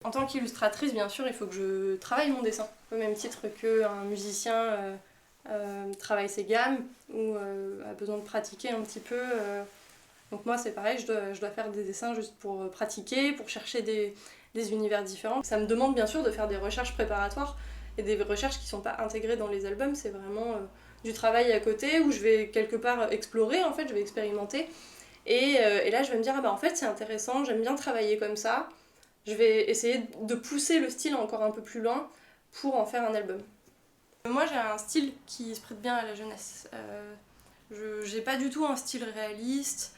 En tant qu'illustratrice, bien sûr, il faut que je travaille mon dessin, au même titre qu'un musicien travaille ses gammes ou a besoin de pratiquer un petit peu. Donc moi c'est pareil, je dois faire des dessins juste pour pratiquer, pour chercher des univers différents. Ça me demande bien sûr de faire des recherches préparatoires et des recherches qui ne sont pas intégrées dans les albums, c'est vraiment du travail à côté où je vais quelque part explorer, en fait, je vais expérimenter. Et là je vais me dire, ah bah en fait c'est intéressant, j'aime bien travailler comme ça, je vais essayer de pousser le style encore un peu plus loin pour en faire un album. Moi j'ai un style qui se prête bien à la jeunesse. J'ai pas du tout un style réaliste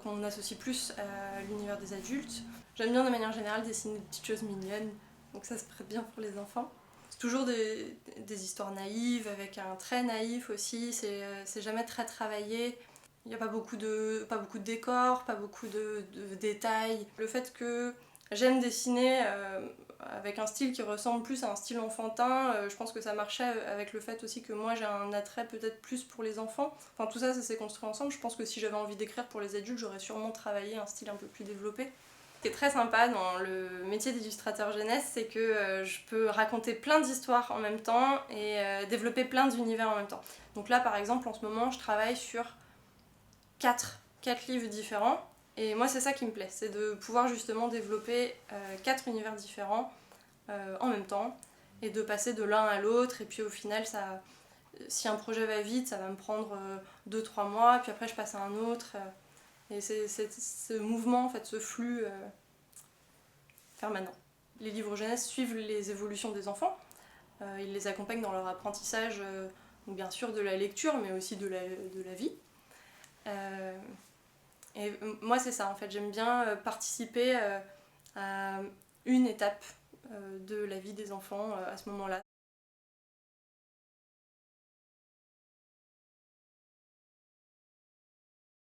qu'on associe plus à l'univers des adultes. J'aime bien de manière générale dessiner des petites choses mignonnes, donc ça se prête bien pour les enfants. C'est toujours des histoires naïves, avec un trait naïf aussi, c'est jamais très travaillé. Il n'y a pas beaucoup de décors, pas beaucoup de détails. Le fait que j'aime dessiner avec un style qui ressemble plus à un style enfantin, je pense que ça marchait avec le fait aussi que moi j'ai un attrait peut-être plus pour les enfants. Enfin tout ça, ça s'est construit ensemble. Je pense que si j'avais envie d'écrire pour les adultes, j'aurais sûrement travaillé un style un peu plus développé. Ce qui est très sympa dans le métier d'illustrateur jeunesse, c'est que je peux raconter plein d'histoires en même temps et développer plein d'univers en même temps. Donc là par exemple en ce moment je travaille sur 4 livres différents. Et moi, c'est ça qui me plaît, c'est de pouvoir justement développer 4 univers différents en même temps et de passer de l'un à l'autre. Et puis au final, ça, si un projet va vite, ça va me prendre 2-3 mois, puis après je passe à un autre. Et c'est ce mouvement, en fait, ce flux permanent. Les livres jeunesse suivent les évolutions des enfants. Ils les accompagnent dans leur apprentissage, bien sûr de la lecture, mais aussi de la vie. Et moi c'est ça en fait, j'aime bien participer à une étape de la vie des enfants à ce moment-là.